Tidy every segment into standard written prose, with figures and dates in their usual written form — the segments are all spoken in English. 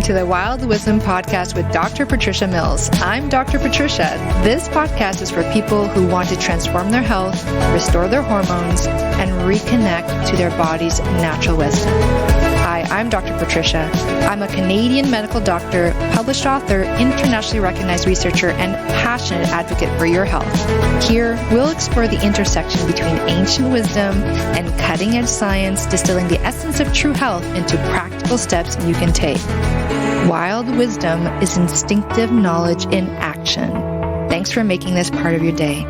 to the Wild Wisdom Podcast with Dr. Patricia Mills. I'm Dr. Patricia. This podcast is for people who want to transform their health, restore their hormones, and reconnect to their body's natural wisdom. Hi, I'm Dr. Patricia. I'm a Canadian medical doctor, published author, internationally recognized researcher, and passionate advocate for your health. Here, we'll explore the intersection between ancient wisdom and cutting-edge science, distilling the essence of true health into practical steps you can take. Wild wisdom is instinctive knowledge in action. Thanks for making this part of your day.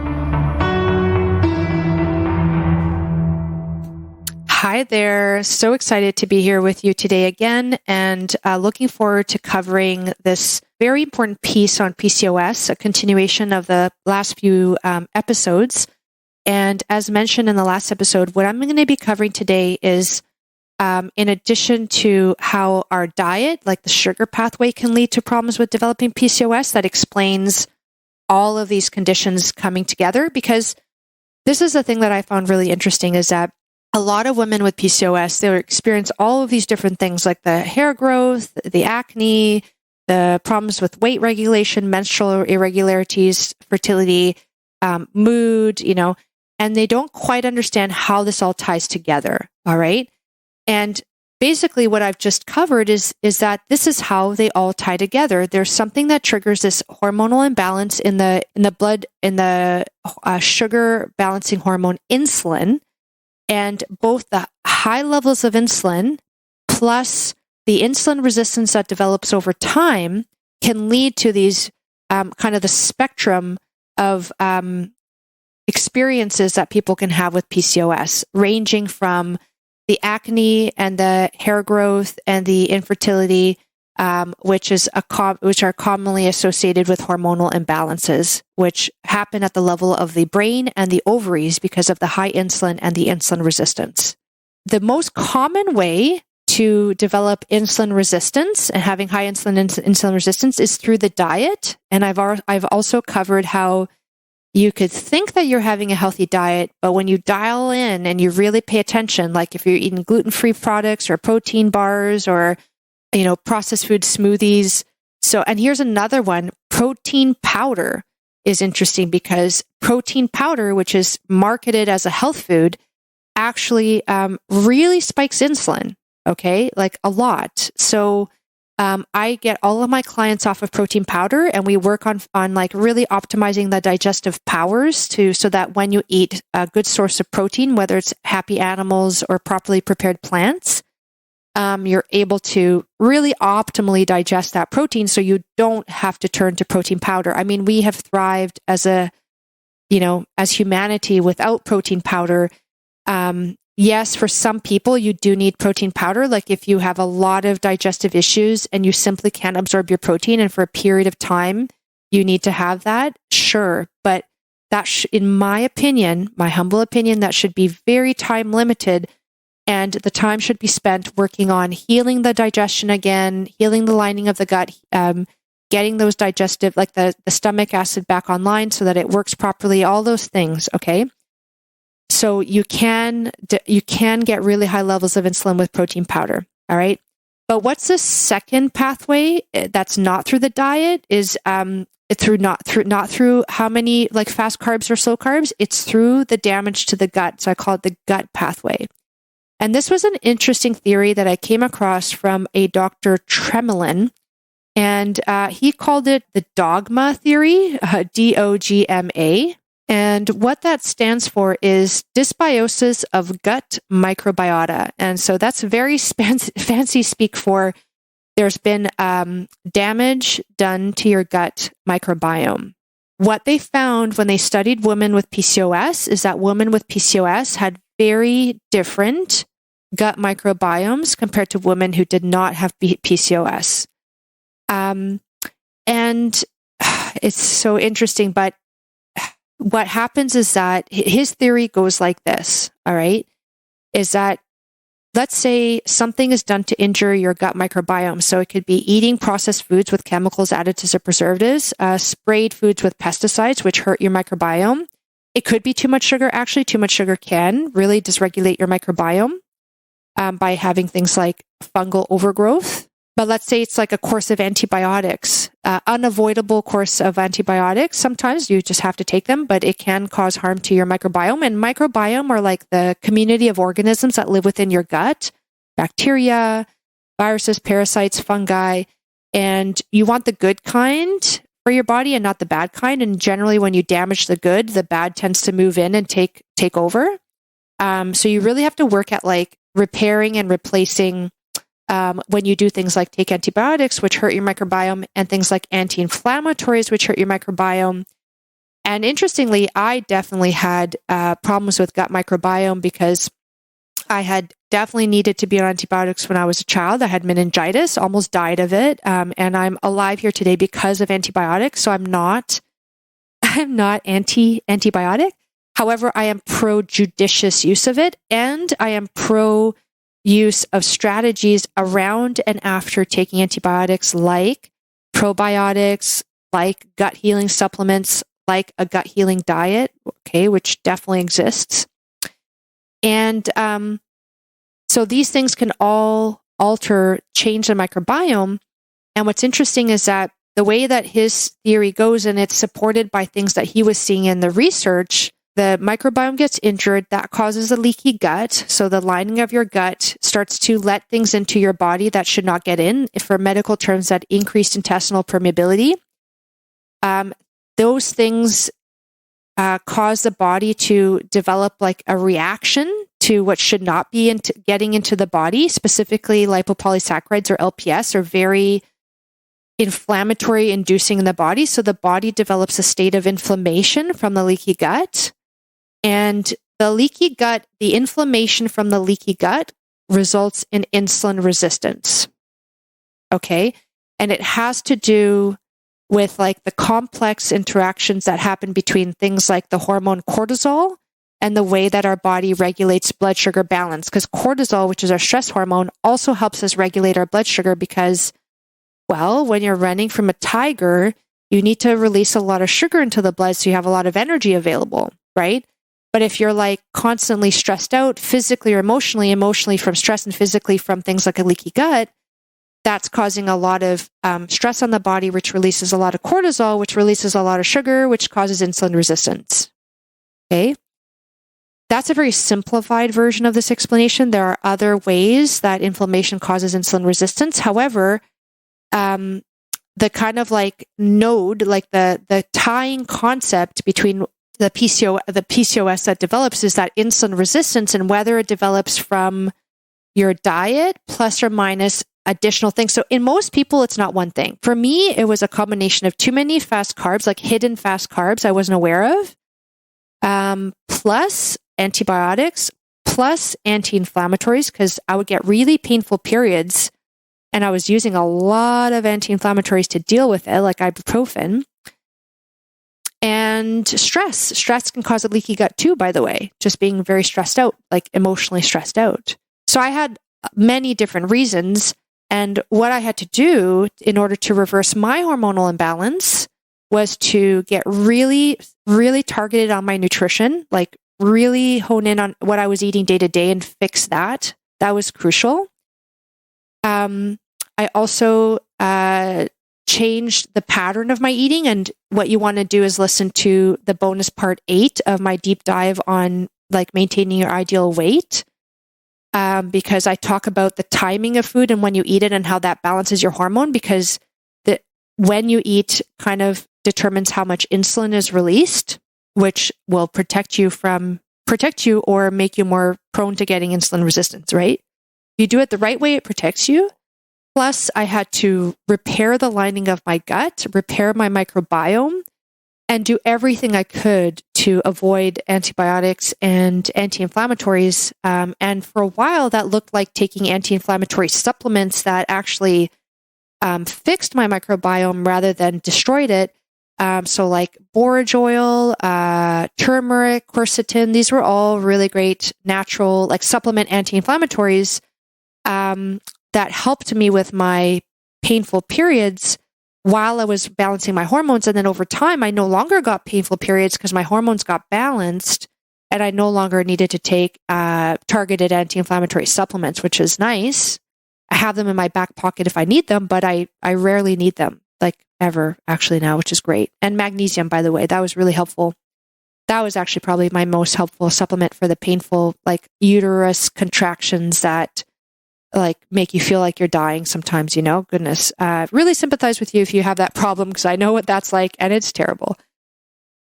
Hi there. So excited to be here with you today again, and looking forward to covering this very important piece on PCOS, a continuation of the last few episodes. And as mentioned in the last episode, what I'm going to be covering today is, in addition to how our diet, like the sugar pathway, can lead to problems with developing PCOS, that explains all of these conditions coming together. Because this is the thing that I found really interesting, is that a lot of women with PCOS, they experience all of these different things like the hair growth, the acne, the problems with weight regulation, menstrual irregularities, fertility, mood, and they don't quite understand how this all ties together. All right. And basically what I've just covered is that this is how they all tie together. There's something that triggers this hormonal imbalance in the blood, in the sugar balancing hormone insulin. And both the high levels of insulin plus the insulin resistance that develops over time can lead to these kind of the spectrum of experiences that people can have with PCOS, ranging from the acne and the hair growth and the infertility, which are commonly associated with hormonal imbalances, which happen at the level of the brain and the ovaries because of the high insulin and the insulin resistance. The most common way to develop insulin resistance and having high insulin resistance is through the diet. And I've also covered how you could think that you're having a healthy diet, but when you dial in and you really pay attention, like if you're eating gluten-free products or protein bars or processed food smoothies. So, and here's another one, protein powder is interesting because protein powder, which is marketed as a health food, actually really spikes insulin, okay? Like a lot. So I get all of my clients off of protein powder, and we work on like really optimizing the digestive powers so that when you eat a good source of protein, whether it's happy animals or properly prepared plants, you're able to really optimally digest that protein so you don't have to turn to protein powder. I mean, we have thrived as humanity without protein powder. Yes, for some people, you do need protein powder. Like if you have a lot of digestive issues and you simply can't absorb your protein, and for a period of time, you need to have that, sure. But that, in my opinion, my humble opinion, that should be very time limited. And the time should be spent working on healing the digestion again, healing the lining of the gut, getting those digestive, like the stomach acid back online so that it works properly, all those things, okay? So you can get really high levels of insulin with protein powder, all right? But what's the second pathway that's not through the diet is not through how many like fast carbs or slow carbs, it's through the damage to the gut. So I call it the gut pathway. And this was an interesting theory that I came across from a Dr. Tremelin, and he called it the dogma theory, DOGMA. And what that stands for is dysbiosis of gut microbiota. And so that's very fancy speak for there's been damage done to your gut microbiome. What they found when they studied women with PCOS is that women with PCOS had very different gut microbiomes compared to women who did not have PCOS. And it's so interesting, but what happens is that his theory goes like this, all right, is that let's say something is done to injure your gut microbiome. So it could be eating processed foods with chemicals, additives, or preservatives, sprayed foods with pesticides, which hurt your microbiome. It could be too much sugar. Actually, too much sugar can really dysregulate your microbiome by having things like fungal overgrowth. But let's say it's like a course of antibiotics, unavoidable course of antibiotics. Sometimes you just have to take them, but it can cause harm to your microbiome. And microbiome are like the community of organisms that live within your gut, bacteria, viruses, parasites, fungi. And you want the good kind for your body and not the bad kind. And generally when you damage the good, the bad tends to move in and take over. So you really have to work at like repairing and replacing when you do things like take antibiotics, which hurt your microbiome, and things like anti-inflammatories, which hurt your microbiome. And interestingly, I definitely had problems with gut microbiome because I had definitely needed to be on antibiotics when I was a child. I had meningitis, almost died of it. And I'm alive here today because of antibiotics. So I'm not anti-antibiotic. However, I am pro judicious use of it, and I am pro use of strategies around and after taking antibiotics, like probiotics, like gut healing supplements, like a gut healing diet, okay, which definitely exists. And so these things can all change the microbiome. And what's interesting is that the way that his theory goes, and it's supported by things that he was seeing in the research, the microbiome gets injured, that causes a leaky gut. So the lining of your gut starts to let things into your body that should not get in. For medical terms, that increased intestinal permeability. Those things cause the body to develop like a reaction to what should not be getting into the body. Specifically, lipopolysaccharides or LPS are very inflammatory inducing in the body. So the body develops a state of inflammation from the leaky gut. And the inflammation from the leaky gut results in insulin resistance. Okay. And it has to do with like the complex interactions that happen between things like the hormone cortisol and the way that our body regulates blood sugar balance. Because cortisol, which is our stress hormone, also helps us regulate our blood sugar because, well, when you're running from a tiger, you need to release a lot of sugar into the blood so you have a lot of energy available, right? But if you're like constantly stressed out physically or emotionally from stress and physically from things like a leaky gut, that's causing a lot of stress on the body, which releases a lot of cortisol, which releases a lot of sugar, which causes insulin resistance. Okay. That's a very simplified version of this explanation. There are other ways that inflammation causes insulin resistance. However, the kind of like node, like the tying concept between the PCOS that develops is that insulin resistance, and whether it develops from your diet plus or minus additional things. So in most people, it's not one thing. For me, it was a combination of too many fast carbs, like hidden fast carbs I wasn't aware of, plus antibiotics, plus anti-inflammatories, because I would get really painful periods and I was using a lot of anti-inflammatories to deal with it, like ibuprofen. And stress can cause a leaky gut too, by the way, just being very stressed out, like emotionally stressed out. So I had many different reasons. And what I had to do in order to reverse my hormonal imbalance was to get really, really targeted on my nutrition, like really hone in on what I was eating day to day and fix that. That was crucial. I also changed the pattern of my eating. And what you want to do is listen to the bonus part 8 of my deep dive on like maintaining your ideal weight. Because I talk about the timing of food and when you eat it and how that balances your hormone, because when you eat kind of determines how much insulin is released, which will protect you or make you more prone to getting insulin resistance, right? If you do it the right way, it protects you. Plus, I had to repair the lining of my gut, repair my microbiome, and do everything I could to avoid antibiotics and anti-inflammatories. And for a while, that looked like taking anti-inflammatory supplements that actually fixed my microbiome rather than destroyed it. So like borage oil, turmeric, quercetin, these were all really great natural, like supplement anti-inflammatories that helped me with my painful periods while I was balancing my hormones. And then over time, I no longer got painful periods because my hormones got balanced and I no longer needed to take targeted anti-inflammatory supplements, which is nice. have them in my back pocket if I need them, but I rarely need them, like ever actually now, which is great. And magnesium, by the way, that was really helpful. That was actually probably my most helpful supplement for the painful, like uterus contractions that like make you feel like you're dying sometimes, goodness. Really sympathize with you if you have that problem, because I know what that's like and it's terrible.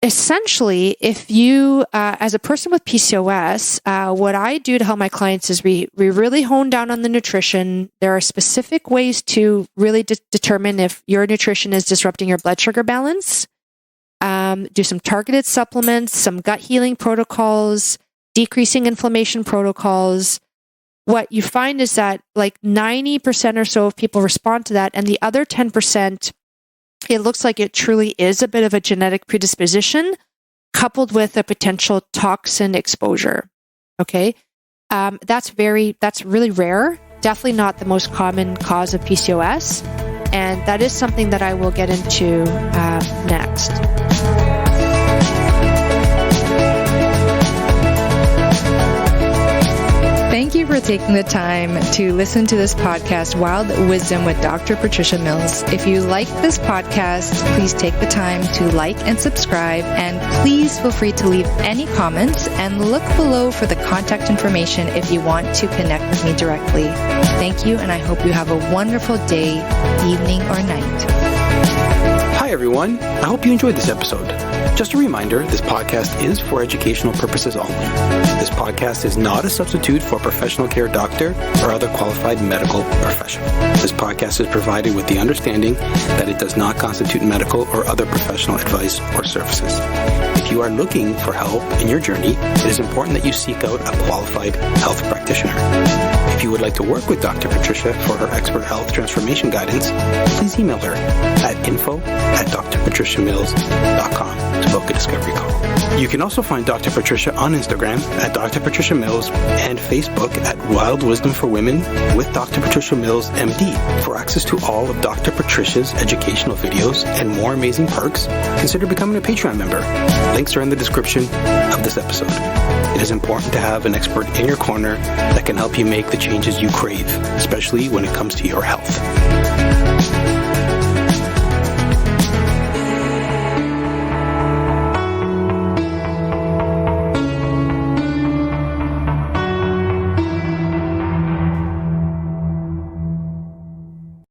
Essentially, if you, as a person with PCOS, what I do to help my clients is we really hone down on the nutrition. There are specific ways to really determine if your nutrition is disrupting your blood sugar balance. Do some targeted supplements, some gut healing protocols, decreasing inflammation protocols. What you find is that like 90% or so of people respond to that, and the other 10%, it looks like it truly is a bit of a genetic predisposition coupled with a potential toxin exposure. Okay. That's really rare. Definitely not the most common cause of PCOS. And that is something that I will get into next. Thank you for taking the time to listen to this podcast, Wild Wisdom with Dr. Patricia Mills. If you like this podcast, please take the time to like and subscribe, and please feel free to leave any comments and look below for the contact information if you want to connect with me directly. Thank you, and I hope you have a wonderful day, evening, or night. Hi everyone, I hope you enjoyed this episode. Just a reminder, this podcast is for educational purposes only. This podcast is not a substitute for a professional care doctor or other qualified medical professional. This podcast is provided with the understanding that it does not constitute medical or other professional advice or services. If you are looking for help in your journey, it is important that you seek out a qualified health practitioner. If you would like to work with Dr. Patricia for her expert health transformation guidance, please email her at info@drpatriciamills.com to book a discovery call. You can also find Dr. Patricia on Instagram at Dr. Patricia Mills and Facebook at Wild Wisdom for Women with Dr. Patricia Mills, MD. For access to all of Dr. Patricia's educational videos and more amazing perks, consider becoming a Patreon member. Links are in the description of this episode. It is important to have an expert in your corner that can help you make the changes you crave, especially when it comes to your health.